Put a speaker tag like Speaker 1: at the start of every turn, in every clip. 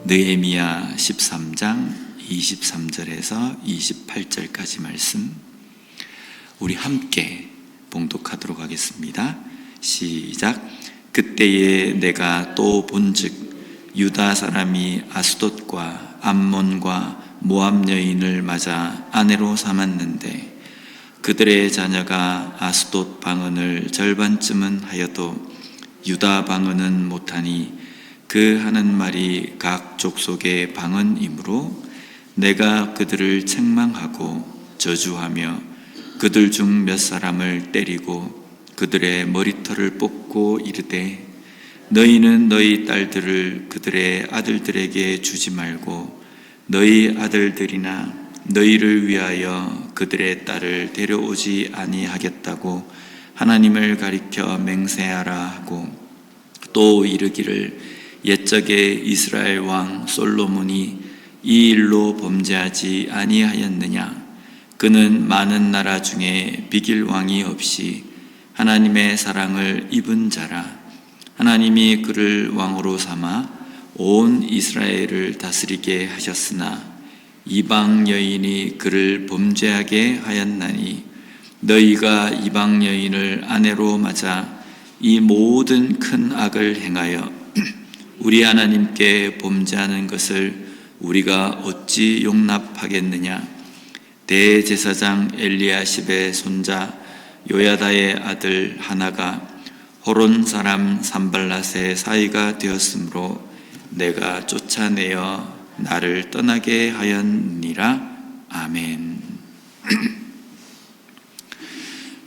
Speaker 1: 느헤미야 13장 23절에서 28절까지 말씀 우리 함께 봉독하도록 하겠습니다. 시작. 그때에 내가 또 본즉 유다 사람이 아스돗과 암몬과 모압 여인을 맞아 아내로 삼았는데 그들의 자녀가 아스돗 방언을 절반쯤은 하여도 유다 방언은 못하니 그 하는 말이 각 족속의 방언이므로 내가 그들을 책망하고 저주하며 그들 중 몇 사람을 때리고 그들의 머리털을 뽑고 이르되 너희는 너희 딸들을 그들의 아들들에게 주지 말고 너희 아들들이나 너희를 위하여 그들의 딸을 데려오지 아니하겠다고 하나님을 가리켜 맹세하라 하고 또 이르기를 옛적에 이스라엘 왕 솔로몬이 이 일로 범죄하지 아니하였느냐. 그는 많은 나라 중에 비길 왕이 없이 하나님의 사랑을 입은 자라. 하나님이 그를 왕으로 삼아 온 이스라엘을 다스리게 하셨으나 이방 여인이 그를 범죄하게 하였나니 너희가 이방 여인을 아내로 맞아 이 모든 큰 악을 행하여 우리 하나님께 범죄하는 것을 우리가 어찌 용납하겠느냐. 대제사장 엘리야십의 손자 요야다의 아들 하나가 호론 사람 산발랏의 사위가 되었으므로 내가 쫓아내어 나를 떠나게 하였느니라. 아멘.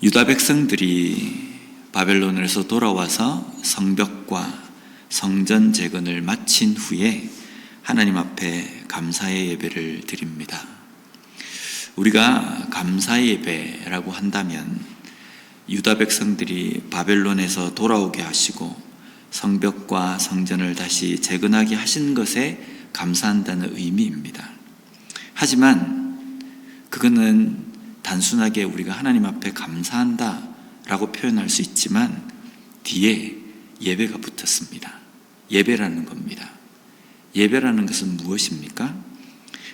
Speaker 1: 유다 백성들이 바벨론에서 돌아와서 성벽과 성전 재건을 마친 후에 하나님 앞에 감사의 예배를 드립니다. 우리가 감사의 예배라고 한다면 유다 백성들이 바벨론에서 돌아오게 하시고 성벽과 성전을 다시 재건하게 하신 것에 감사한다는 의미입니다. 하지만 그거는 단순하게 우리가 하나님 앞에 감사한다라고 표현할 수 있지만 뒤에 예배가 붙었습니다. 예배라는 겁니다. 예배라는 것은 무엇입니까?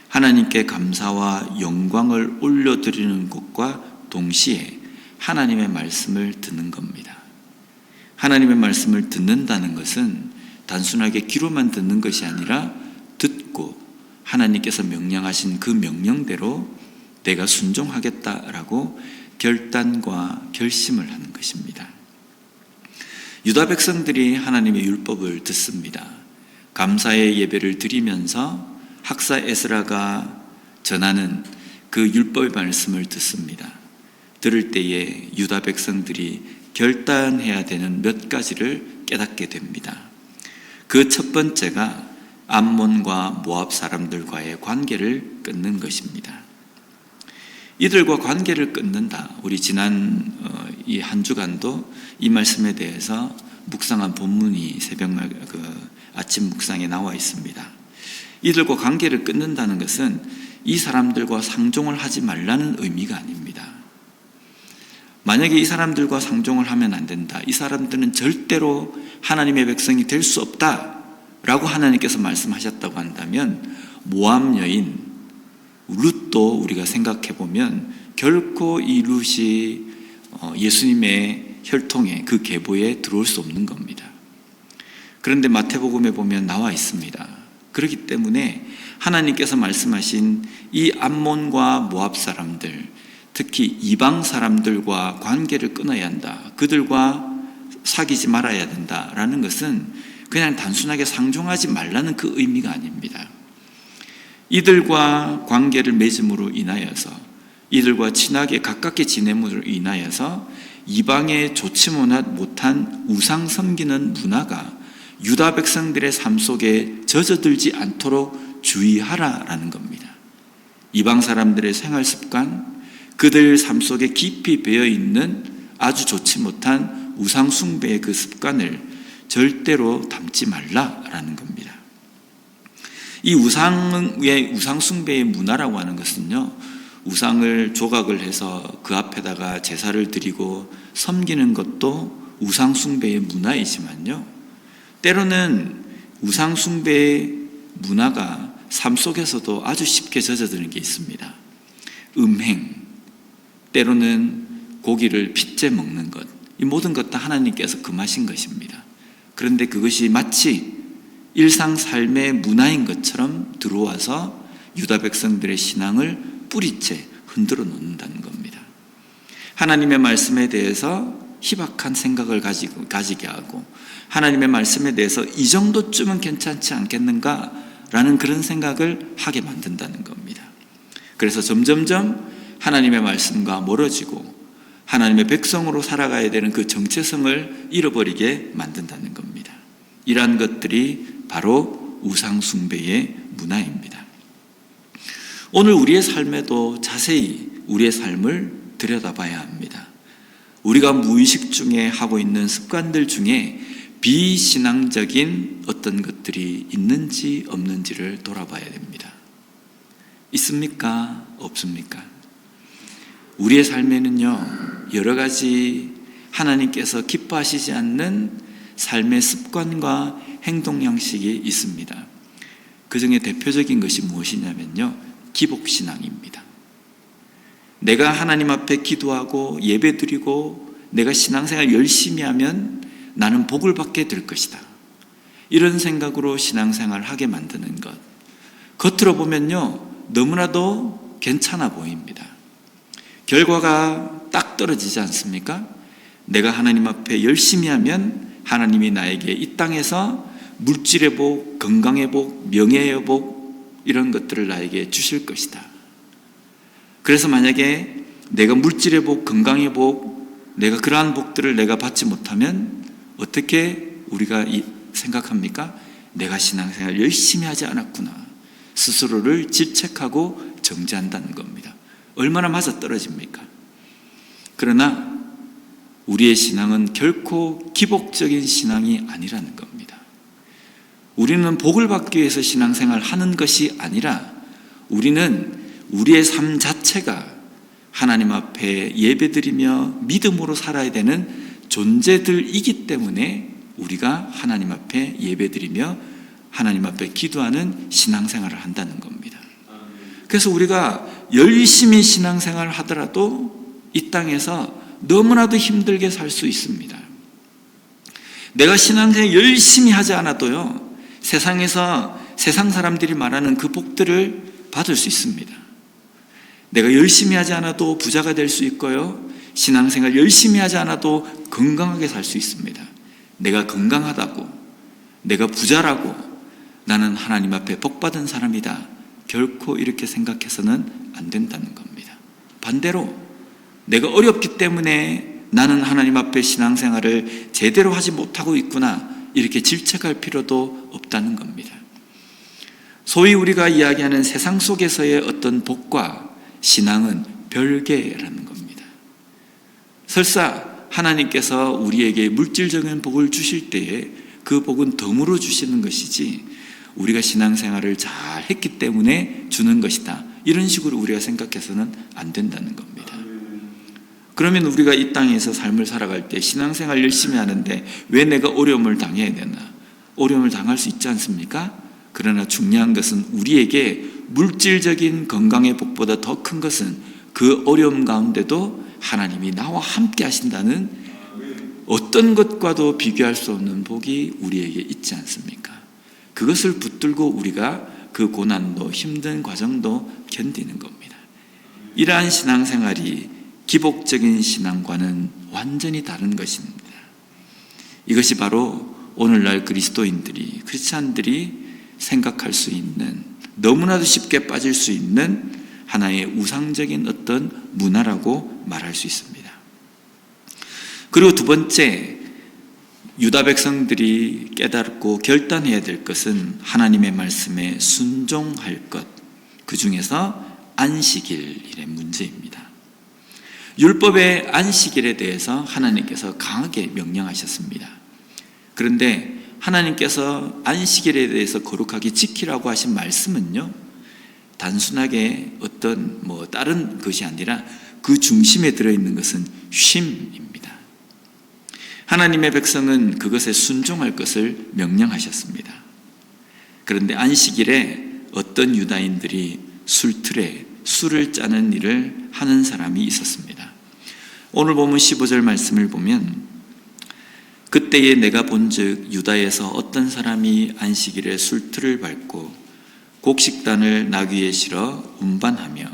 Speaker 1: 하나님께 감사와 영광을 올려드리는 것과 동시에 하나님의 말씀을 듣는 겁니다. 하나님의 말씀을 듣는다는 것은 단순하게 귀로만 듣는 것이 아니라 듣고 하나님께서 명령하신 그 명령대로 내가 순종하겠다라고 결단과 결심을 하는 것입니다. 유다 백성들이 하나님의 율법을 듣습니다. 감사의 예배를 드리면서 학사 에스라가 전하는 그 율법의 말씀을 듣습니다. 들을 때에 유다 백성들이 결단해야 되는 몇 가지를 깨닫게 됩니다. 그 첫 번째가 암몬과 모압 사람들과의 관계를 끊는 것입니다. 이들과 관계를 끊는다. 우리 지난 이 한 주간도 이 말씀에 대해서 묵상한 본문이 아침 묵상에 나와 있습니다. 이들과 관계를 끊는다는 것은 이 사람들과 상종을 하지 말라는 의미가 아닙니다. 만약에 이 사람들과 상종을 하면 안 된다. 이 사람들은 절대로 하나님의 백성이 될 수 없다라고 하나님께서 말씀하셨다고 한다면 모압 여인 룻도 우리가 생각해 보면 결코 이 룻이 예수님의 혈통에 그 계보에 들어올 수 없는 겁니다. 그런데 마태복음에 보면 나와 있습니다. 그렇기 때문에 하나님께서 말씀하신 이 암몬과 모압 사람들, 특히 이방 사람들과 관계를 끊어야 한다. 그들과 사귀지 말아야 된다라는 것은 그냥 단순하게 상종하지 말라는 그 의미가 아닙니다. 이들과 관계를 맺음으로 인하여서 이들과 친하게 가깝게 지냄으로 인하여서 이방에 좋지 못한 우상 섬기는 문화가 유다 백성들의 삶 속에 젖어들지 않도록 주의하라라는 겁니다. 이방 사람들의 생활 습관, 그들 삶 속에 깊이 배어 있는 아주 좋지 못한 우상 숭배의 그 습관을 절대로 담지 말라라는 겁니다. 이 우상 숭배의 문화라고 하는 것은요, 우상을 조각을 해서 그 앞에다가 제사를 드리고 섬기는 것도 우상 숭배의 문화이지만요, 때로는 우상 숭배의 문화가 삶 속에서도 아주 쉽게 젖어드는 게 있습니다. 음행, 때로는 고기를 핏째 먹는 것, 이 모든 것 다 하나님께서 금하신 것입니다. 그런데 그것이 마치 일상 삶의 문화인 것처럼 들어와서 유다 백성들의 신앙을 뿌리째 흔들어 놓는다는 겁니다. 하나님의 말씀에 대해서 희박한 생각을 가지게 하고, 하나님의 말씀에 대해서 이 정도쯤은 괜찮지 않겠는가라는 그런 생각을 하게 만든다는 겁니다. 그래서 점점점 하나님의 말씀과 멀어지고 하나님의 백성으로 살아가야 되는 그 정체성을 잃어버리게 만든다는 겁니다. 이러한 것들이 바로 우상 숭배의 문화입니다. 오늘 우리의 삶에도 자세히 우리의 삶을 들여다봐야 합니다. 우리가 무의식 중에 하고 있는 습관들 중에 비신앙적인 어떤 것들이 있는지 없는지를 돌아봐야 됩니다. 있습니까? 없습니까? 우리의 삶에는요, 여러 가지 하나님께서 기뻐하시지 않는 삶의 습관과 행동 양식이 있습니다. 그 중에 대표적인 것이 무엇이냐면요, 기복신앙입니다. 내가 하나님 앞에 기도하고 예배드리고 내가 신앙생활 열심히 하면 나는 복을 받게 될 것이다, 이런 생각으로 신앙생활을 하게 만드는 것, 겉으로 보면요 너무나도 괜찮아 보입니다. 결과가 딱 떨어지지 않습니까? 내가 하나님 앞에 열심히 하면 하나님이 나에게 이 땅에서 물질의 복, 건강의 복, 명예의 복, 이런 것들을 나에게 주실 것이다. 그래서 만약에 내가 물질의 복, 건강의 복, 내가 그러한 복들을 내가 받지 못하면 어떻게 우리가 생각합니까? 내가 신앙생활 열심히 하지 않았구나, 스스로를 질책하고 정죄한다는 겁니다. 얼마나 맞아떨어집니까? 그러나 우리의 신앙은 결코 기복적인 신앙이 아니라는 겁니다. 우리는 복을 받기 위해서 신앙생활을 하는 것이 아니라 우리는 우리의 삶 자체가 하나님 앞에 예배드리며 믿음으로 살아야 되는 존재들이기 때문에 우리가 하나님 앞에 예배드리며 하나님 앞에 기도하는 신앙생활을 한다는 겁니다. 그래서 우리가 열심히 신앙생활을 하더라도 이 땅에서 너무나도 힘들게 살 수 있습니다. 내가 신앙생활 열심히 하지 않아도요, 세상에서 세상 사람들이 말하는 그 복들을 받을 수 있습니다. 내가 열심히 하지 않아도 부자가 될 수 있고요, 신앙생활 열심히 하지 않아도 건강하게 살 수 있습니다. 내가 건강하다고, 내가 부자라고 나는 하나님 앞에 복받은 사람이다, 결코 이렇게 생각해서는 안 된다는 겁니다. 반대로 내가 어렵기 때문에 나는 하나님 앞에 신앙생활을 제대로 하지 못하고 있구나, 이렇게 질책할 필요도 없다는 겁니다. 소위 우리가 이야기하는 세상 속에서의 어떤 복과 신앙은 별개라는 겁니다. 설사 하나님께서 우리에게 물질적인 복을 주실 때에 그 복은 덤으로 주시는 것이지 우리가 신앙생활을 잘 했기 때문에 주는 것이다, 이런 식으로 우리가 생각해서는 안 된다는 겁니다. 그러면 우리가 이 땅에서 삶을 살아갈 때 신앙생활 열심히 하는데 왜 내가 어려움을 당해야 되나? 어려움을 당할 수 있지 않습니까? 그러나 중요한 것은 우리에게 물질적인 건강의 복보다 더 큰 것은 그 어려움 가운데도 하나님이 나와 함께 하신다는 어떤 것과도 비교할 수 없는 복이 우리에게 있지 않습니까? 그것을 붙들고 우리가 그 고난도 힘든 과정도 견디는 겁니다. 이러한 신앙생활이 기복적인 신앙과는 완전히 다른 것입니다. 이것이 바로 오늘날 그리스도인들이, 크리스찬들이 생각할 수 있는, 너무나도 쉽게 빠질 수 있는 하나의 우상적인 어떤 문화라고 말할 수 있습니다. 그리고 두 번째, 유다 백성들이 깨닫고 결단해야 될 것은 하나님의 말씀에 순종할 것, 그 중에서 안식일의 문제입니다. 율법의 안식일에 대해서 하나님께서 강하게 명령하셨습니다. 그런데 하나님께서 안식일에 대해서 거룩하게 지키라고 하신 말씀은요, 단순하게 어떤 다른 것이 아니라 그 중심에 들어있는 것은 쉼입니다. 하나님의 백성은 그것에 순종할 것을 명령하셨습니다. 그런데 안식일에 어떤 유다인들이 술틀에 술을 짜는 일을 하는 사람이 있었습니다. 오늘 보면 15절 말씀을 보면 그때에 내가 본즉 유다에서 어떤 사람이 안식일에 술틀을 밟고 곡식단을 나귀에 실어 운반하며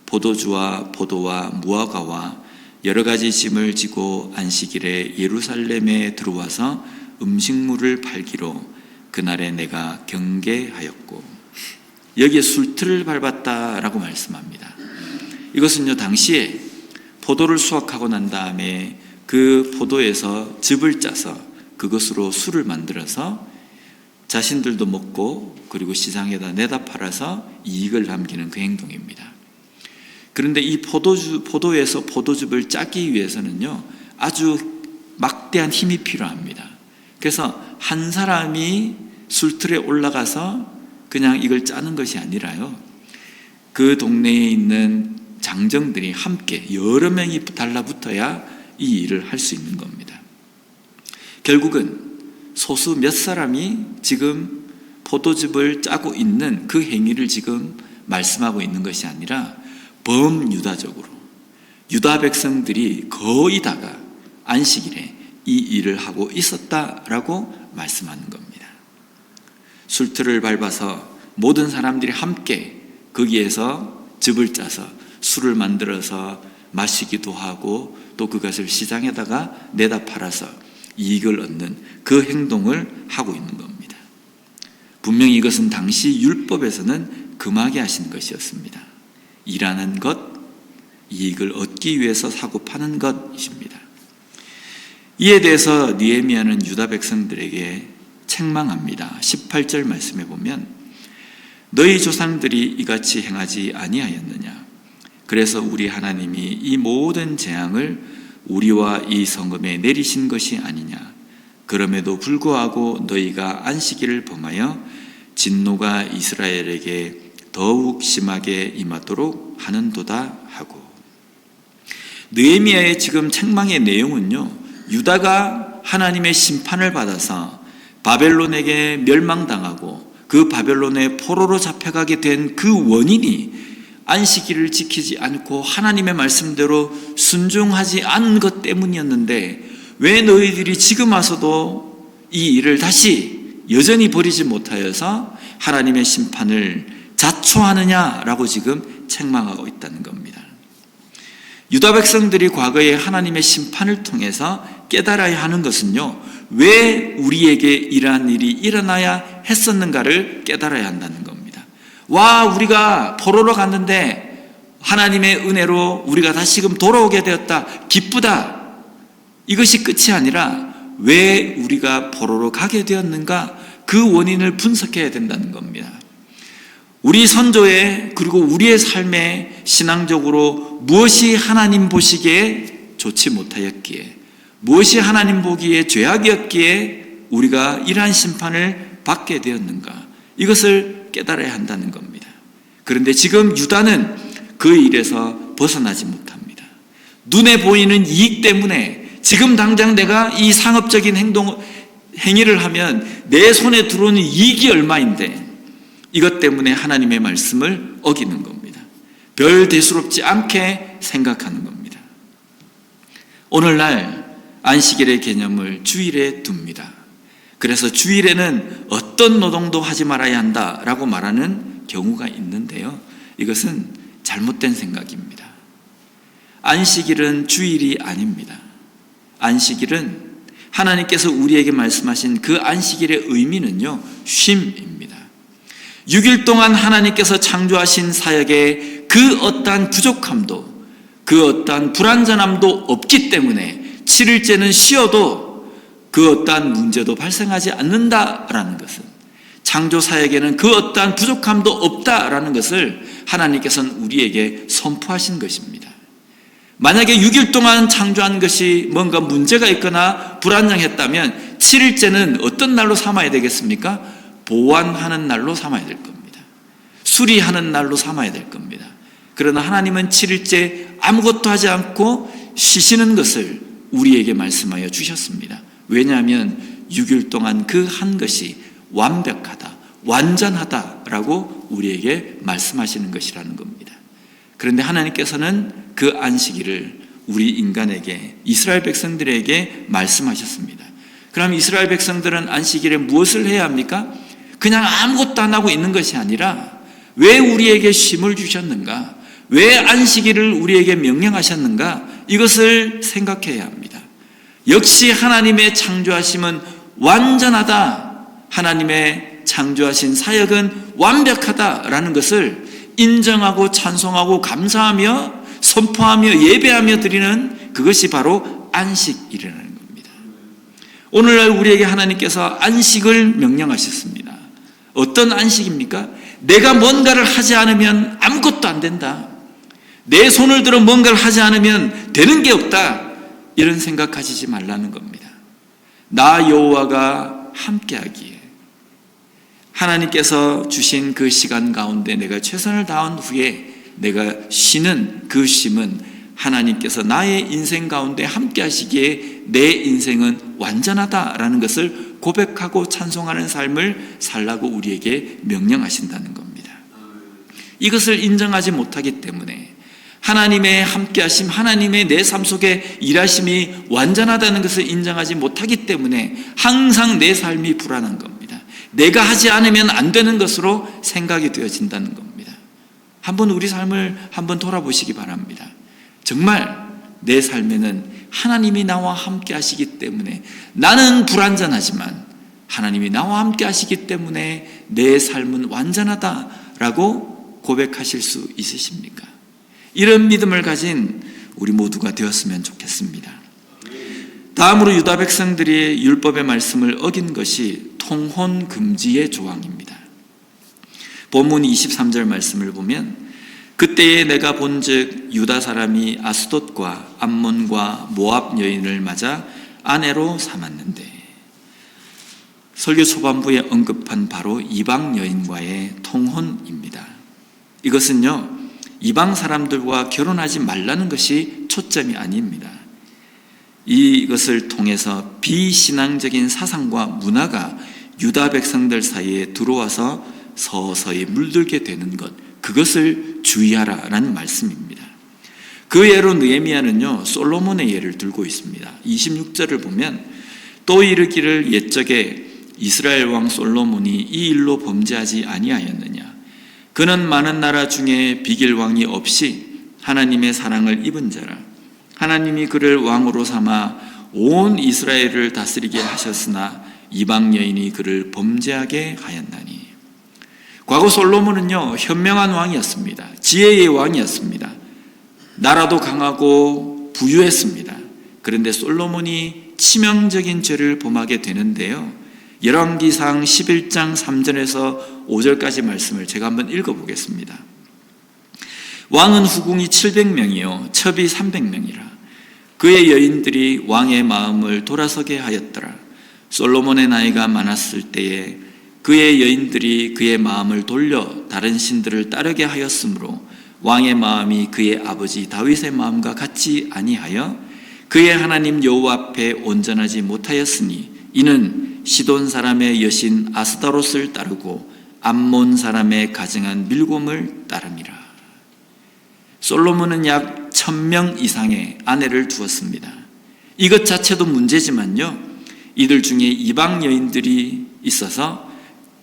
Speaker 1: 포도주와 포도와 무화과와 여러 가지 짐을 지고 안식일에 예루살렘에 들어와서 음식물을 팔기로 그날에 내가 경계하였고, 여기에 술틀을 밟았다라고 말씀합니다. 이것은요, 당시에 포도를 수확하고 난 다음에 그 포도에서 즙을 짜서 그것으로 술을 만들어서 자신들도 먹고 그리고 시장에다 내다 팔아서 이익을 남기는 그 행동입니다. 그런데 이 포도에서 포도즙을 짜기 위해서는요, 아주 막대한 힘이 필요합니다. 그래서 한 사람이 술틀에 올라가서 그냥 이걸 짜는 것이 아니라요, 그 동네에 있는 장정들이 함께 여러 명이 달라붙어야 이 일을 할 수 있는 겁니다. 결국은 소수 몇 사람이 지금 포도즙을 짜고 있는 그 행위를 지금 말씀하고 있는 것이 아니라 범유다적으로 유다 백성들이 거의 다가 안식일에 이 일을 하고 있었다라고 말씀하는 겁니다. 술틀을 밟아서 모든 사람들이 함께 거기에서 즙을 짜서 술을 만들어서 마시기도 하고 또 그것을 시장에다가 내다 팔아서 이익을 얻는 그 행동을 하고 있는 겁니다. 분명히 이것은 당시 율법에서는 금하게 하신 것이었습니다. 일하는 것, 이익을 얻기 위해서 사고 파는 것입니다. 이에 대해서 느헤미야는 유다 백성들에게 책망합니다. 18절 말씀에 보면 너희 조상들이 이같이 행하지 아니하였느냐? 그래서 우리 하나님이 이 모든 재앙을 우리와 이 성읍에 내리신 것이 아니냐? 그럼에도 불구하고 너희가 안식일을 범하여 진노가 이스라엘에게 더욱 심하게 임하도록 하는도다 하고, 느헤미야의 지금 책망의 내용은요, 유다가 하나님의 심판을 받아서 바벨론에게 멸망당하고 그 바벨론의 포로로 잡혀가게 된 그 원인이 안식일을 지키지 않고 하나님의 말씀대로 순종하지 않은 것 때문이었는데, 왜 너희들이 지금 와서도 이 일을 다시 여전히 버리지 못하여서 하나님의 심판을 자초하느냐라고 지금 책망하고 있다는 겁니다. 유다 백성들이 과거에 하나님의 심판을 통해서 깨달아야 하는 것은요, 왜 우리에게 이러한 일이 일어나야 했었는가를 깨달아야 한다는 겁니다. 와, 우리가 포로로 갔는데 하나님의 은혜로 우리가 다시금 돌아오게 되었다, 기쁘다, 이것이 끝이 아니라 왜 우리가 포로로 가게 되었는가, 그 원인을 분석해야 된다는 겁니다. 우리 선조의 그리고 우리의 삶에 신앙적으로 무엇이 하나님 보시기에 좋지 못하였기에, 무엇이 하나님 보기에 죄악이었기에 우리가 이러한 심판을 받게 되었는가, 이것을 깨달아야 한다는 겁니다. 그런데 지금 유다는 그 일에서 벗어나지 못합니다. 눈에 보이는 이익 때문에 지금 당장 내가 이 상업적인 행위를 하면 내 손에 들어오는 이익이 얼마인데 이것 때문에 하나님의 말씀을 어기는 겁니다. 별 대수롭지 않게 생각하는 겁니다. 오늘날 안식일의 개념을 주일에 둡니다. 그래서 주일에는 어떤 노동도 하지 말아야 한다라고 말하는 경우가 있는데요, 이것은 잘못된 생각입니다. 안식일은 주일이 아닙니다. 안식일은 하나님께서 우리에게 말씀하신 그 안식일의 의미는요, 쉼입니다. 6일 동안 하나님께서 창조하신 사역에 그 어떠한 부족함도, 그 어떠한 불완전함도 없기 때문에 7일째는 쉬어도 그 어떠한 문제도 발생하지 않는다라는 것은, 창조 사역에는 그 어떠한 부족함도 없다라는 것을 하나님께서는 우리에게 선포하신 것입니다. 만약에 6일 동안 창조한 것이 뭔가 문제가 있거나 불안정했다면 7일째는 어떤 날로 삼아야 되겠습니까? 보완하는 날로 삼아야 될 겁니다. 수리하는 날로 삼아야 될 겁니다. 그러나 하나님은 7일째 아무것도 하지 않고 쉬시는 것을 우리에게 말씀하여 주셨습니다. 왜냐하면 6일 동안 그 한 것이 완벽하다, 완전하다라고 우리에게 말씀하시는 것이라는 겁니다. 그런데 하나님께서는 그 안식일을 우리 인간에게, 이스라엘 백성들에게 말씀하셨습니다. 그럼 이스라엘 백성들은 안식일에 무엇을 해야 합니까? 그냥 아무것도 안 하고 있는 것이 아니라 왜 우리에게 쉼을 주셨는가? 왜 안식일을 우리에게 명령하셨는가? 이것을 생각해야 합니다. 역시 하나님의 창조하심은 완전하다. 하나님의 창조하신 사역은 완벽하다라는 것을 인정하고 찬송하고 감사하며 선포하며 예배하며 드리는 그것이 바로 안식일이라는 겁니다. 오늘날 우리에게 하나님께서 안식을 명령하셨습니다. 어떤 안식입니까? 내가 뭔가를 하지 않으면 아무것도 안 된다. 내 손을 들어 뭔가를 하지 않으면 되는 게 없다. 이런 생각하시지 말라는 겁니다. 나 여호와가 함께하기에 하나님께서 주신 그 시간 가운데 내가 최선을 다한 후에 내가 쉬는 그 쉼은 하나님께서 나의 인생 가운데 함께 하시기에 내 인생은 완전하다라는 것을 고백하고 찬송하는 삶을 살라고 우리에게 명령하신다는 겁니다. 이것을 인정하지 못하기 때문에 하나님의 함께하심, 하나님의 내 삶 속에 일하심이 완전하다는 것을 인정하지 못하기 때문에 항상 내 삶이 불안한 겁니다. 내가 하지 않으면 안 되는 것으로 생각이 되어진다는 겁니다. 한번 우리 삶을 한번 돌아보시기 바랍니다. 정말 내 삶에는 하나님이 나와 함께 하시기 때문에 나는 불완전하지만 하나님이 나와 함께 하시기 때문에 내 삶은 완전하다라고 고백하실 수 있으십니까? 이런 믿음을 가진 우리 모두가 되었으면 좋겠습니다. 다음으로 유다 백성들이 율법의 말씀을 어긴 것이 통혼 금지의 조항입니다. 본문 23절 말씀을 보면 그때에 내가 본즉 유다 사람이 아스돗과 암몬과 모압 여인을 맞아 아내로 삼았는데, 설교 초반부에 언급한 바로 이방 여인과의 통혼입니다. 이것은요, 이방 사람들과 결혼하지 말라는 것이 초점이 아닙니다. 이것을 통해서 비신앙적인 사상과 문화가 유다 백성들 사이에 들어와서 서서히 물들게 되는 것, 그것을 주의하라라는 말씀입니다. 그 예로 느헤미야는요, 솔로몬의 예를 들고 있습니다. 26절을 보면 또 이르기를 옛적에 이스라엘 왕 솔로몬이 이 일로 범죄하지 아니하였느냐. 그는 많은 나라 중에 비길 왕이 없이 하나님의 사랑을 입은 자라. 하나님이 그를 왕으로 삼아 온 이스라엘을 다스리게 하셨으나 이방 여인이 그를 범죄하게 하였나니. 과거 솔로몬은요, 현명한 왕이었습니다. 지혜의 왕이었습니다. 나라도 강하고 부유했습니다. 그런데 솔로몬이 치명적인 죄를 범하게 되는데요, 열왕기상 11장 3절에서 5절까지 말씀을 제가 한번 읽어보겠습니다. 왕은 후궁이 700명이요 첩이 300명이라. 그의 여인들이 왕의 마음을 돌아서게 하였더라. 솔로몬의 나이가 많았을 때에 그의 여인들이 그의 마음을 돌려 다른 신들을 따르게 하였으므로 왕의 마음이 그의 아버지 다윗의 마음과 같지 아니하여 그의 하나님 여호와 앞에 온전하지 못하였으니 이는 시돈 사람의 여신 아스다롯을 따르고 암몬 사람의 가증한 밀곰을 따릅니다. 솔로몬은 약 1000명 이상의 아내를 두었습니다. 이것 자체도 문제지만요, 이들 중에 이방 여인들이 있어서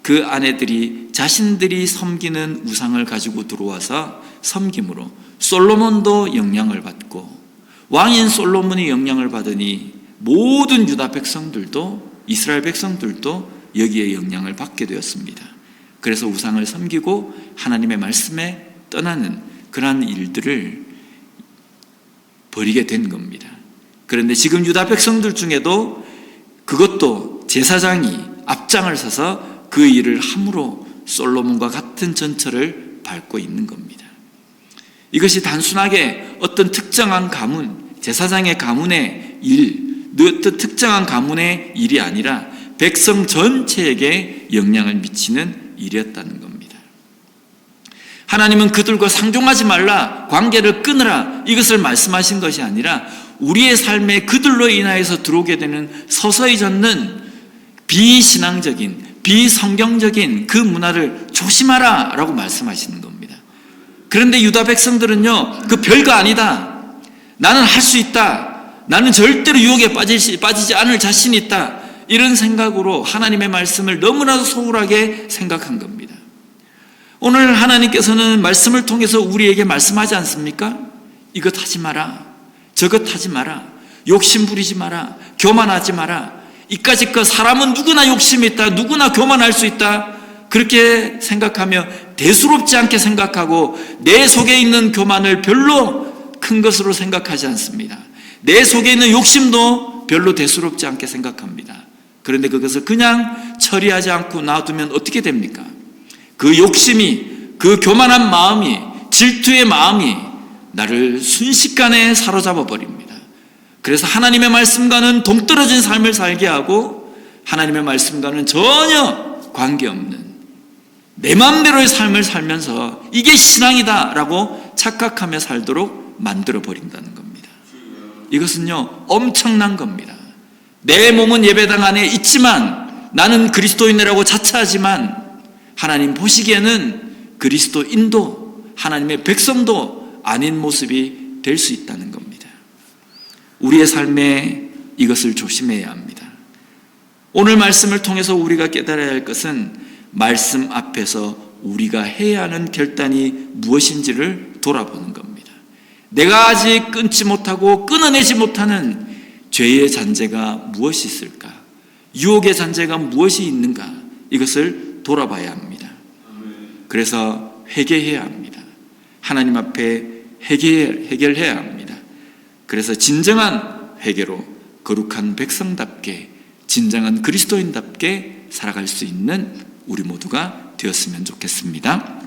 Speaker 1: 그 아내들이 자신들이 섬기는 우상을 가지고 들어와서 섬김으로 솔로몬도 영향을 받고, 왕인 솔로몬이 영향을 받으니 모든 유다 백성들도, 이스라엘 백성들도 여기에 영향을 받게 되었습니다. 그래서 우상을 섬기고 하나님의 말씀에 떠나는 그러한 일들을 벌이게 된 겁니다. 그런데 지금 유다 백성들 중에도 그것도 제사장이 앞장을 서서 그 일을 함으로 솔로몬과 같은 전철을 밟고 있는 겁니다. 이것이 단순하게 어떤 특정한 가문, 제사장의 가문의 일, 어떤 특정한 가문의 일이 아니라 백성 전체에게 영향을 미치는 일이었다는 겁니다. 하나님은 그들과 상종하지 말라, 관계를 끊으라, 이것을 말씀하신 것이 아니라 우리의 삶에 그들로 인하여서 들어오게 되는 서서히 젖는 비신앙적인, 비성경적인 그 문화를 조심하라 라고 말씀하시는 겁니다. 그런데 유다 백성들은요, 그 별거 아니다, 나는 할 수 있다, 나는 절대로 유혹에 빠지지 않을 자신이 있다, 이런 생각으로 하나님의 말씀을 너무나도 소홀하게 생각한 겁니다. 오늘 하나님께서는 말씀을 통해서 우리에게 말씀하지 않습니까? 이것 하지 마라, 저것 하지 마라, 욕심 부리지 마라, 교만하지 마라. 이까짓 사람은 누구나 욕심이 있다, 누구나 교만할 수 있다, 그렇게 생각하며 대수롭지 않게 생각하고 내 속에 있는 교만을 별로 큰 것으로 생각하지 않습니다. 내 속에 있는 욕심도 별로 대수롭지 않게 생각합니다. 그런데 그것을 그냥 처리하지 않고 놔두면 어떻게 됩니까? 그 욕심이, 그 교만한 마음이, 질투의 마음이 나를 순식간에 사로잡아 버립니다. 그래서 하나님의 말씀과는 동떨어진 삶을 살게 하고 하나님의 말씀과는 전혀 관계없는 내 마음대로의 삶을 살면서 이게 신앙이다 라고 착각하며 살도록 만들어 버린다는 겁니다. 이것은요, 엄청난 겁니다. 내 몸은 예배당 안에 있지만 나는 그리스도인이라고 자처하지만 하나님 보시기에는 그리스도인도 하나님의 백성도 아닌 모습이 될 수 있다는 겁니다. 우리의 삶에 이것을 조심해야 합니다. 오늘 말씀을 통해서 우리가 깨달아야 할 것은 말씀 앞에서 우리가 해야 하는 결단이 무엇인지를 돌아보는 겁니다. 내가 아직 끊지 못하고 끊어내지 못하는 죄의 잔재가 무엇이 있을까? 유혹의 잔재가 무엇이 있는가? 이것을 돌아봐야 합니다. 그래서 회개해야 합니다. 하나님 앞에 해결해야 합니다. 그래서 진정한 회개로 거룩한 백성답게, 진정한 그리스도인답게 살아갈 수 있는 우리 모두가 되었으면 좋겠습니다.